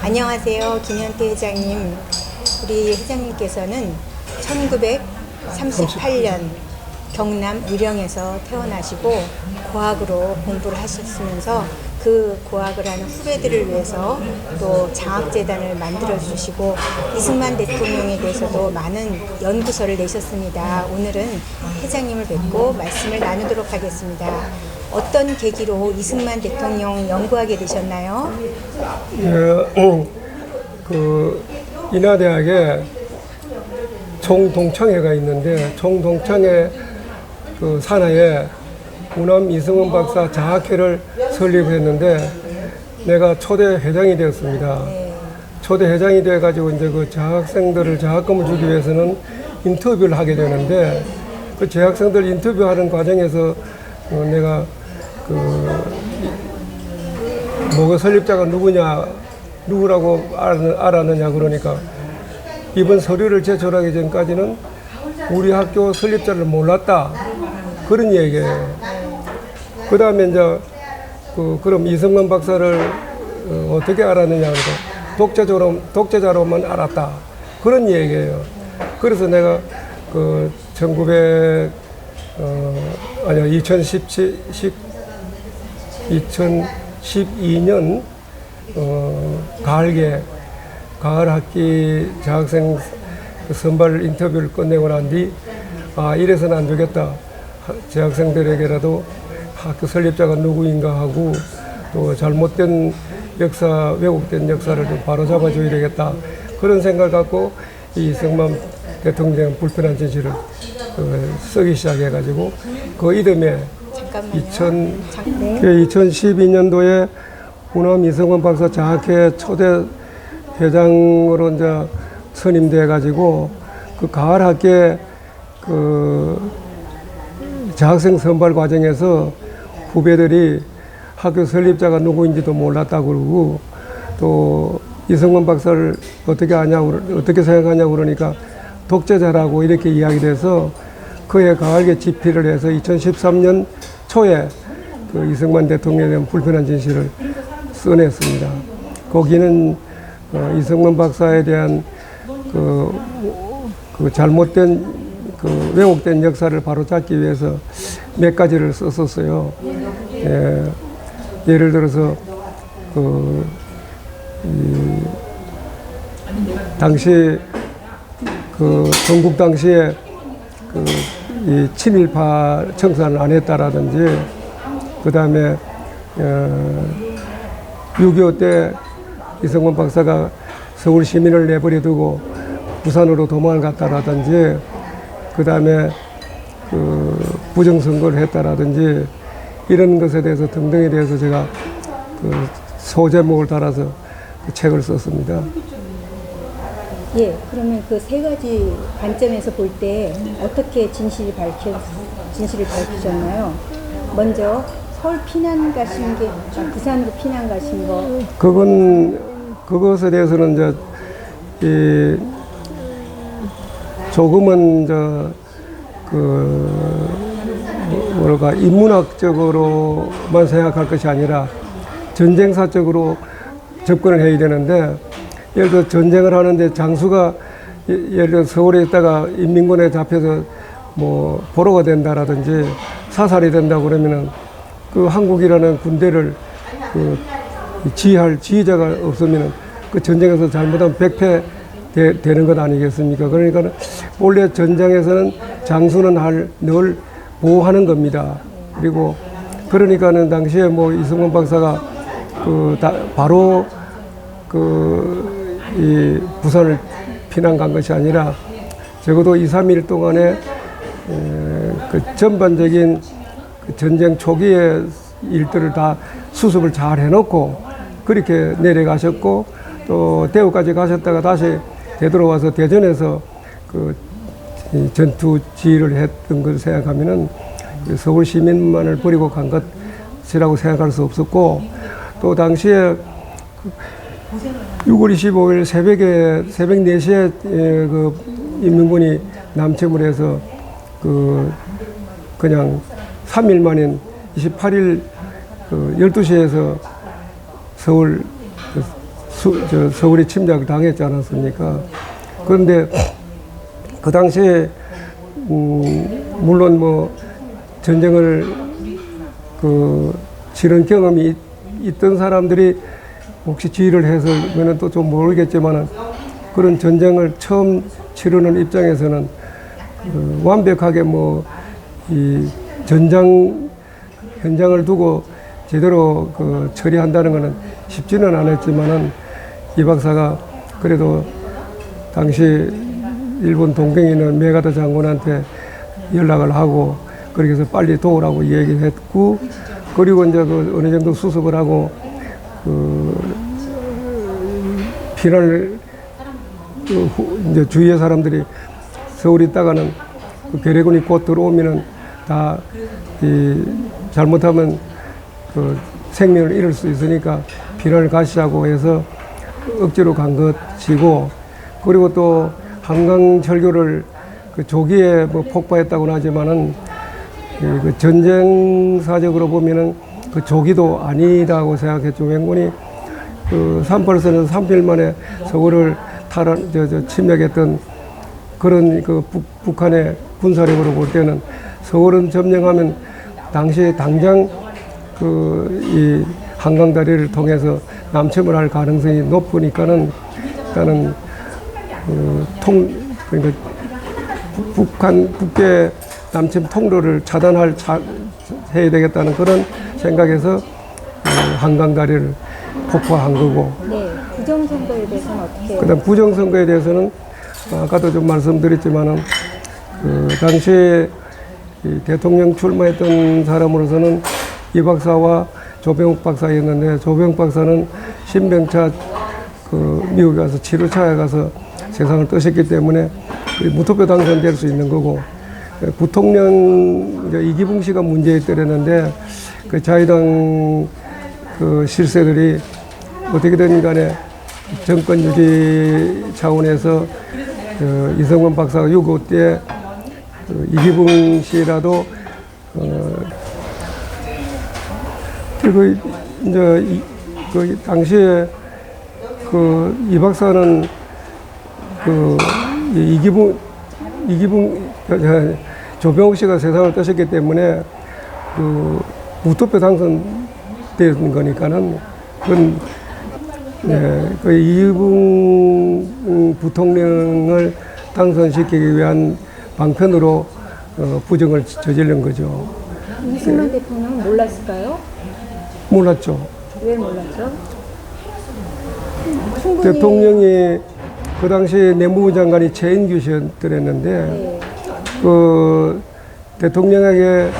안녕하세요. 김현태 회장님. 우리 회장님께서는 1938년 경남 의령에서 태어나시고 고학으로 공부를 하셨으면서 그 고학을 하는 후배들을 위해서 또 장학재단을 만들어 주시고 이승만 대통령에 대해서도 많은 연구서를 내셨습니다. 오늘은 회장님을 뵙고 말씀을 나누도록 하겠습니다. 어떤 계기로 이승만 대통령 연구하게 되셨나요? 인하대학에 총동창회가 있는데 총동창회 그 산하에 우남 이승만 박사 자학회를 설립했는데 내가 초대 회장이 되었습니다. 초대 회장이 돼가지고 이제 그 재학생들을 장학금을 주기 위해서는 인터뷰를 하게 되는데 그 재학생들 인터뷰하는 과정에서 내가 뭐가 설립자가 누구라고 알았느냐 그러니까 이번 서류를 제출하기 전까지는 우리 학교 설립자를 몰랐다 그런 얘기예요. 그 다음에 이제 그럼 이승만 박사를 어떻게 알았느냐 그러니까 독재자로만 알았다 그런 얘기예요. 그래서 내가 2012년 가을 학기 재학생 선발 인터뷰를 끝내고 난 뒤 이래서는 안 되겠다. 재학생들에게라도 학교 설립자가 누구인가 하고 또 잘못된 역사, 왜곡된 역사를 좀 바로잡아 줘야 되겠다. 그런 생각을 갖고 이 이승만 대통령 불편한 진실을 쓰기 시작해가지고 그 이듬해 2012년도에 우남 이승만 박사 장학회 초대 회장으로 이제 선임돼가지고 그 가을 학기에 재학생 선발 과정에서 후배들이 학교 설립자가 누구인지도 몰랐다고 그러고 또 이승만 박사를 어떻게 생각하냐고 그러니까 독재자라고 이렇게 이야기돼서 그해 가을에 집필을 해서 2013년 초에 그 이승만 대통령에 대한 불편한 진실을 써냈습니다. 거기는 이승만 박사에 대한 잘못된 왜곡된 역사를 바로잡기 위해서 몇 가지를 썼었어요. 예를 들어서 당시 전국 당시에 이 친일파 청산을 안 했다라든지 그 다음에 6.25 때 이승만 박사가 서울 시민을 내버려 두고 부산으로 도망을 갔다라든지 그 다음에 부정선거를 했다라든지 이런 것에 대해서 등등에 대해서 제가 소제목을 달아서 책을 썼습니다. 예, 그러면 그 세 가지 관점에서 볼 때 어떻게 진실을 밝히셨나요? 먼저 서울 피난 가신 게 부산으로 피난 가신 거. 그것에 대해서는 이제 조금은 인문학적으로만 생각할 것이 아니라 전쟁사적으로 접근을 해야 되는데 예를 들어 전쟁을 하는데 장수가 예를 들어 서울에 있다가 인민군에 잡혀서 뭐 보로가 된다라든지 사살이 된다 그러면은 그 한국이라는 군대를 지휘할 지휘자가 없으면은 그 전쟁에서 잘못하면 백패 되는 것 아니겠습니까? 그러니까 원래 전장에서는 장수는 늘 보호하는 겁니다. 그리고 그러니까는 당시에 뭐 이승만 박사가 바로 이 부산을 피난 간 것이 아니라 적어도 2, 3일 동안에 전반적인 전쟁 초기의 일들을 다 수습을 잘 해놓고 그렇게 내려가셨고 또 대구까지 가셨다가 다시 되돌아와서 대전에서 전투 지휘를 했던 걸 생각하면은 서울 시민만을 버리고 간 것이라고 생각할 수 없었고 또 당시에 6월 25일 새벽 4시에 인민군이 남침을 해서 그냥 3일 만인 28일 12시에서 서울 서울이 침략을 당했지 않았습니까? 그런데 그 당시에 물론 뭐 전쟁을 치른 경험이 있던 사람들이 혹시 지휘를 해서면 또 좀 모르겠지만은 그런 전쟁을 처음 치르는 입장에서는 완벽하게 뭐 이 전장 현장을 두고 제대로 처리한다는 것은 쉽지는 않았지만은 이 박사가 그래도 당시 일본 동경에 있는 메가다 장군한테 연락을 하고 그렇게 해서 빨리 도우라고 얘기했고, 그리고 이제 어느 정도 수습을 하고 피난을 이제 주위의 사람들이 서울에 있다가는 괴뢰군이 곧 들어오면은 다 잘못하면 생명을 잃을 수 있으니까 피난을 가시자고 해서 억지로 간 것이고, 그리고 또 한강철교를 조기에 뭐 폭파했다고는 하지만은 전쟁사적으로 보면은 조기도 아니다고 생각했죠. 왜냐하면 38선에서 3일 만에 서울을 침략했던 그런 북한의 군사력으로 볼 때는 서울은 점령하면 당시에 당장 이 한강다리를 통해서 남침을 할 가능성이 높으니까는 일단은 그러니까 북계 남침 통로를 해야 되겠다는 그런 생각에서 한강다리를 폭파한 거고. 네, 부정선거에 대해서는 어떻게? 그다음 부정선거에 대해서는 아까도 좀 말씀드렸지만은 당시에 이 대통령 출마했던 사람으로서는 이 박사와 조병욱 박사였는데, 조병욱 박사는 신병차 미국에 가서 치료차에 가서 세상을 떠셨기 때문에 무투표 당선될 수 있는 거고, 부통령 이기붕 씨가 문제였더랬는데 자유당 실세들이 어떻게든 간에 정권 유지 차원에서 이성만 박사가 6.25 때 이기붕 씨라도 그리고 이제 당시에 이 박사는 이기붕 조병욱 씨가 세상을 떠셨기 때문에 무투표 당선된 거니까는 그건 이기붕 부통령을 당선시키기 위한 방편으로 부정을 저지른 거죠. 이승만 대통령은 몰랐을까요? 몰랐죠. 왜 몰랐죠? 충분히 대통령이 그 당시 내무부 장관이 최인규 씨였더랬는데, 네. 대통령에게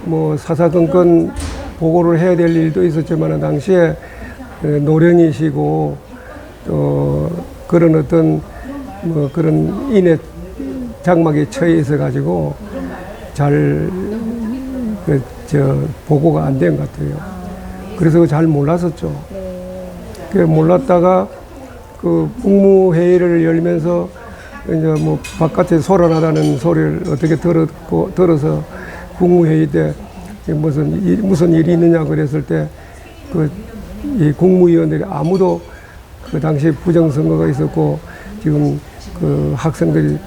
뭐 사사건건 보고를 해야 될 일도 있었지만 당시에 노령이시고 또 그런 어떤 뭐 그런 인해 장막에 처해 있어 가지고 잘 보고가 안 된 것 같아요. 그래서 잘 몰랐었죠. 그 몰랐다가 국무회의를 열면서 이제 뭐 바깥에 소란하다는 소리를 어떻게 들어서 국무회의 때 무슨 일이 있느냐 그랬을 때 이 국무위원들이 아무도 그 당시 부정선거가 있었고 지금 학생들이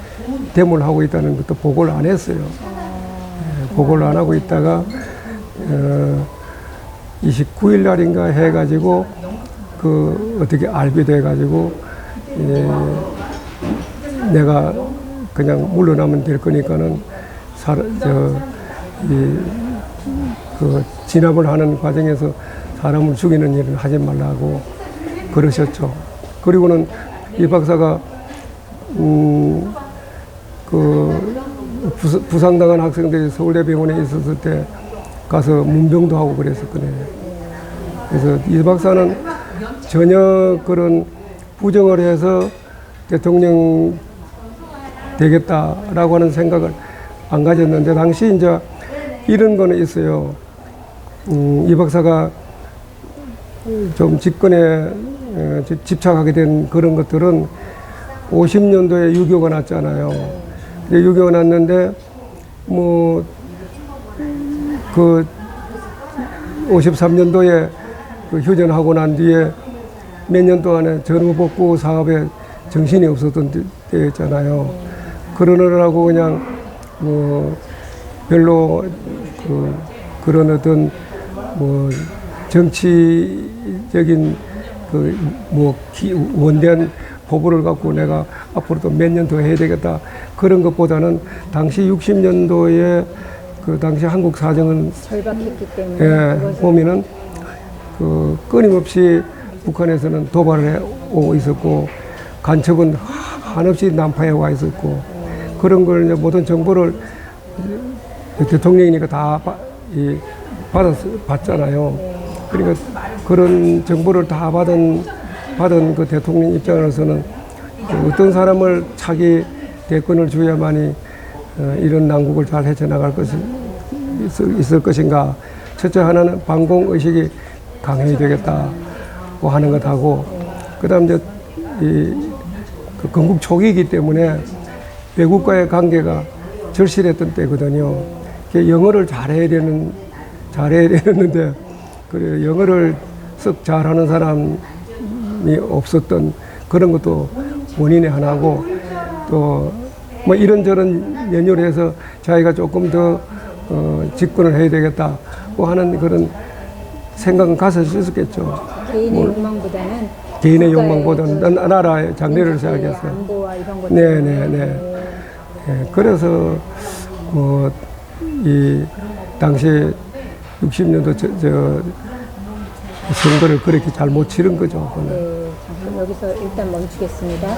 데모를 하고 있다는 것도 보고를 안 했어요. 보고를 안 하고 있다가 29일 날인가 해가지고 어떻게 알게 돼가지고 내가 그냥 물러나면 될 거니까는 진압을 하는 과정에서 사람을 죽이는 일을 하지 말라고 그러셨죠. 그리고는 이 박사가 부상당한 학생들이 서울대병원에 있었을 때 가서 문병도 하고 그랬었거든요. 그래서 이 박사는 전혀 그런 부정을 해서 대통령 되겠다라고 하는 생각을 안 가졌는데, 당시 이제 이런 거는 있어요. 이 박사가 좀 집권에 집착하게 된 그런 것들은 50년도에 6.25가 났잖아요. 6.25가 났는데, 53년도에 휴전하고 난 뒤에 몇 년 동안에 전후복구 사업에 정신이 없었던 때였잖아요. 그러느라고 그냥 뭐 별로 그런 어떤 뭐 정치적인 원대한 포부를 갖고 내가 앞으로도 몇 년 더 해야 되겠다 그런 것보다는 당시 60년도에 그 당시 한국 사정은 절박했기 때문에 예, 보면은 끊임없이 북한에서는 도발을 해 오고 있었고 간첩은 한없이 난파해 와 있었고 그런 걸 이제 모든 정보를 대통령이니까 다 받잖아요. 그러니까 그런 정보를 다 받은 그 대통령 입장으로서는 어떤 사람을 차기 대권을 줘야만이 이런 난국을 잘 헤쳐나갈 것이 있을 것인가. 첫째 하나는 반공의식이 강해야 되겠다고 하는 것하고, 그 다음 이제 그 건국 초기이기 때문에 외국과의 관계가 절실했던 때거든요. 영어를 잘해야 되는데, 그래 영어를 썩 잘하는 사람이 없었던 그런 것도 원인의 하나고, 또 뭐 이런저런 연유를 해서 자기가 조금 더 집권을 해야 되겠다고 하는 그런 생각은 갔을 수 있었겠죠. 개인의 욕망보다는 개인의 국가의 욕망보다는 나라의 장래를 생각했어요. 안보와 이런 것 네네네. 그래서 이 당시 60년도 선거를 그렇게 잘 못 치른 거죠. 네, 잠깐 여기서 일단 멈추겠습니다.